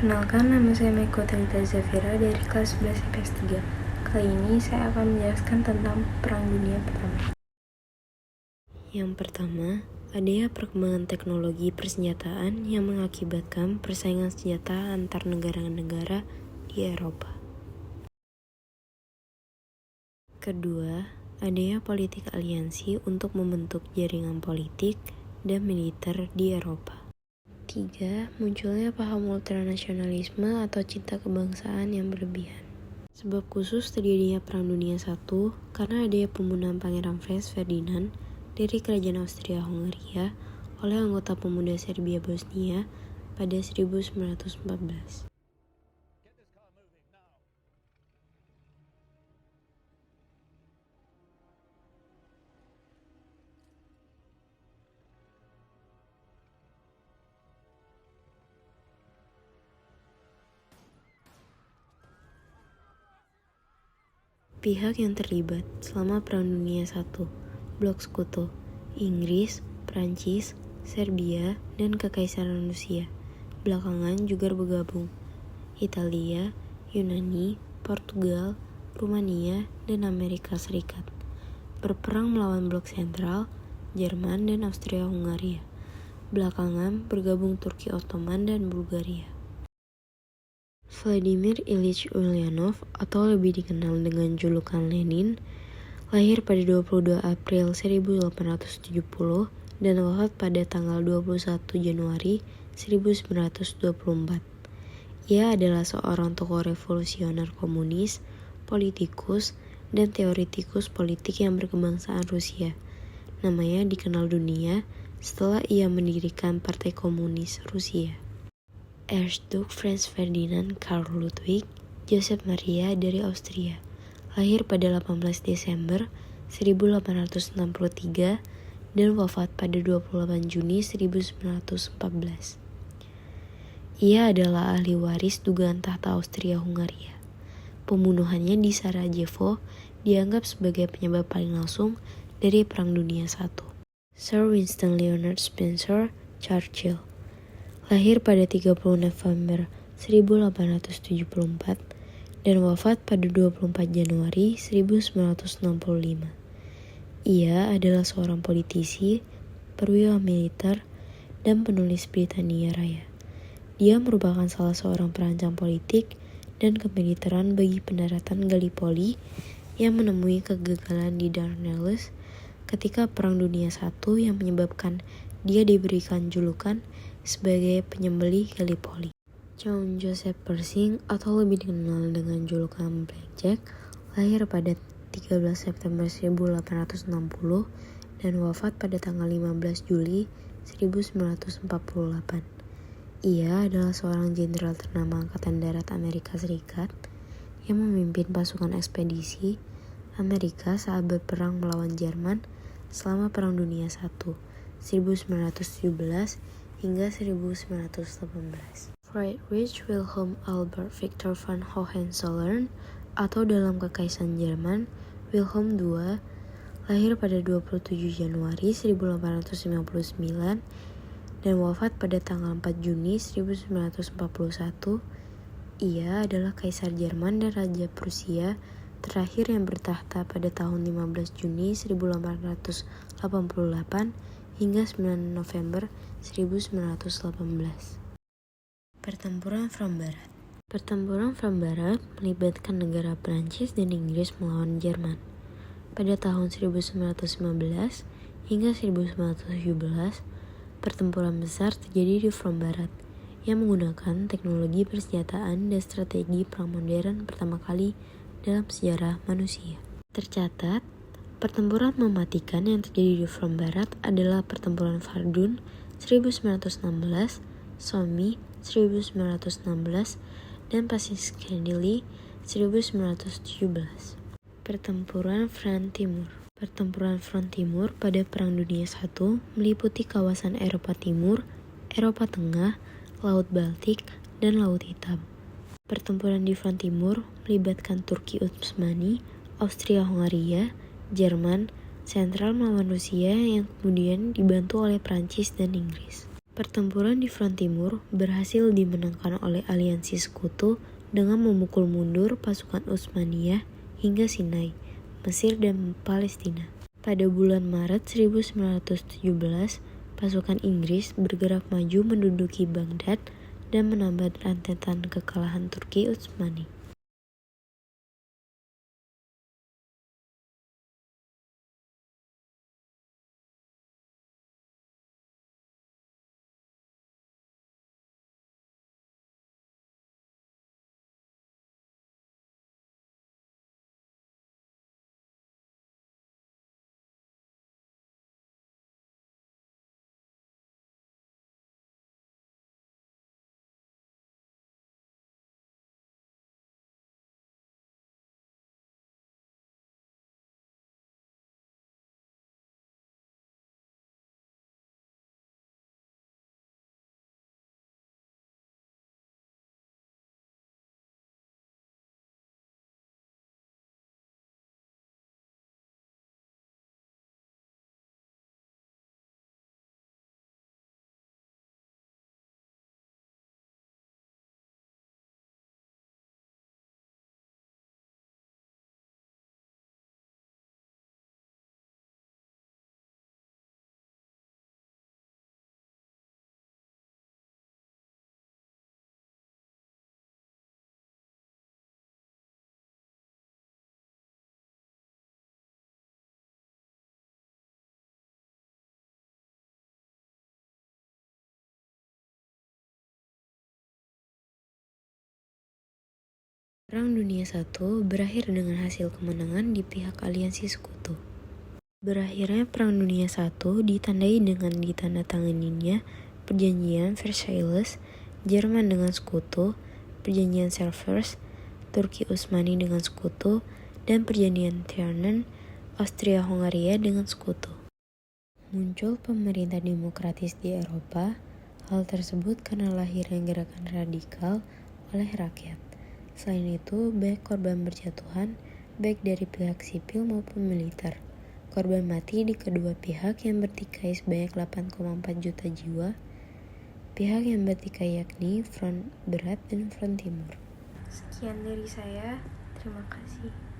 Perkenalkan, nama saya Meiko Telita Zafira dari kelas 11 IPS 3. Kali ini saya akan menjelaskan tentang Perang Dunia Pertama. Yang pertama, adanya perkembangan teknologi persenjataan yang mengakibatkan persaingan senjata antar negara-negara di Eropa. Kedua, adanya politik aliansi untuk membentuk jaringan politik dan militer di Eropa. 3. Munculnya paham ultranasionalisme atau cinta kebangsaan yang berlebihan. Sebab khusus terjadinya Perang Dunia I karena adanya pembunuhan Pangeran Franz Ferdinand dari Kerajaan Austria-Hungaria oleh anggota pemuda Serbia Bosnia pada 1914. Pihak yang terlibat selama Perang Dunia I, Blok Sekutu, Inggris, Prancis, Serbia, dan Kekaisaran Rusia. Belakangan juga bergabung Italia, Yunani, Portugal, Rumania, dan Amerika Serikat. Berperang melawan Blok Sentral, Jerman, dan Austria-Hungaria. Belakangan bergabung Turki Ottoman dan Bulgaria. Vladimir Ilyich Ulyanov atau lebih dikenal dengan julukan Lenin, lahir pada 22 April 1870 dan wafat pada tanggal 21 Januari 1924. Ia adalah seorang tokoh revolusioner komunis, politikus, dan teoretikus politik yang berkebangsaan Rusia. Namanya dikenal dunia setelah ia mendirikan Partai Komunis Rusia. Archduke Franz Ferdinand Karl Ludwig Joseph Maria dari Austria, lahir pada 18 Desember 1863 dan wafat pada 28 Juni 1914. Ia adalah ahli waris dugaan tahta Austria-Hungaria. Pembunuhannya di Sarajevo dianggap sebagai penyebab paling langsung dari Perang Dunia I. Sir Winston Leonard Spencer Churchill, lahir pada 30 November 1874 dan wafat pada 24 Januari 1965. Ia adalah seorang politisi, perwira militer, dan penulis Britania Raya. Dia merupakan salah seorang perancang politik dan kemiliteran bagi pendaratan Gallipoli yang menemui kegagalan di Dardanelles ketika Perang Dunia I yang menyebabkan dia diberikan julukan sebagai penyembelih Gallipoli. John Joseph Pershing atau lebih dikenal dengan julukan Blackjack, lahir pada 13 September 1860 dan wafat pada tanggal 15 Juli 1948. Ia adalah seorang jenderal ternama Angkatan Darat Amerika Serikat yang memimpin pasukan ekspedisi Amerika saat berperang melawan Jerman selama Perang Dunia I 1917 hingga 1918. Friedrich Wilhelm Albert Victor von Hohenzollern atau dalam Kekaisaran Jerman Wilhelm II, lahir pada 27 Januari 1859 dan wafat pada tanggal 4 Juni 1941. Ia adalah Kaisar Jerman dan Raja Prusia terakhir yang bertahta pada tahun 15 Juni 1888 hingga 9 November 1918. Pertempuran Front Barat. Pertempuran Front Barat melibatkan negara Prancis dan Inggris melawan Jerman. Pada tahun 1915 hingga 1917, pertempuran besar terjadi di Front Barat yang menggunakan teknologi persenjataan dan strategi perang modern pertama kali dalam sejarah manusia. Tercatat, pertempuran mematikan yang terjadi di Front Barat adalah pertempuran Verdun 1916, Somme 1916, dan Passy-Chantilly 1917. Pertempuran Front Timur. Pertempuran Front Timur pada Perang Dunia I meliputi kawasan Eropa Timur, Eropa Tengah, Laut Baltik, dan Laut Hitam. Pertempuran di Front Timur melibatkan Turki Utsmani, Austria-Hungaria, Jerman, Sentral melawan Rusia yang kemudian dibantu oleh Prancis dan Inggris. Pertempuran di front timur berhasil dimenangkan oleh aliansi sekutu dengan memukul mundur pasukan Utsmaniyah hingga Sinai, Mesir dan Palestina. Pada bulan Maret 1917, pasukan Inggris bergerak maju menduduki Baghdad dan menambah rentetan kekalahan Turki Utsmani. Perang Dunia I berakhir dengan hasil kemenangan di pihak aliansi sekutu. Berakhirnya Perang Dunia I ditandai dengan ditandatanganinya Perjanjian Versailles, Jerman dengan sekutu, Perjanjian Sèvres, Turki Utsmani dengan sekutu, dan Perjanjian Trianon, Austria-Hongaria dengan sekutu. Muncul pemerintah demokratis di Eropa. Hal tersebut karena lahirnya gerakan radikal oleh rakyat. Selain itu, banyak korban berjatuhan, baik dari pihak sipil maupun militer. Korban mati di kedua pihak yang bertikai sebanyak 8,4 juta jiwa. Pihak yang bertikai yakni Front Barat dan Front Timur. Sekian dari saya, terima kasih.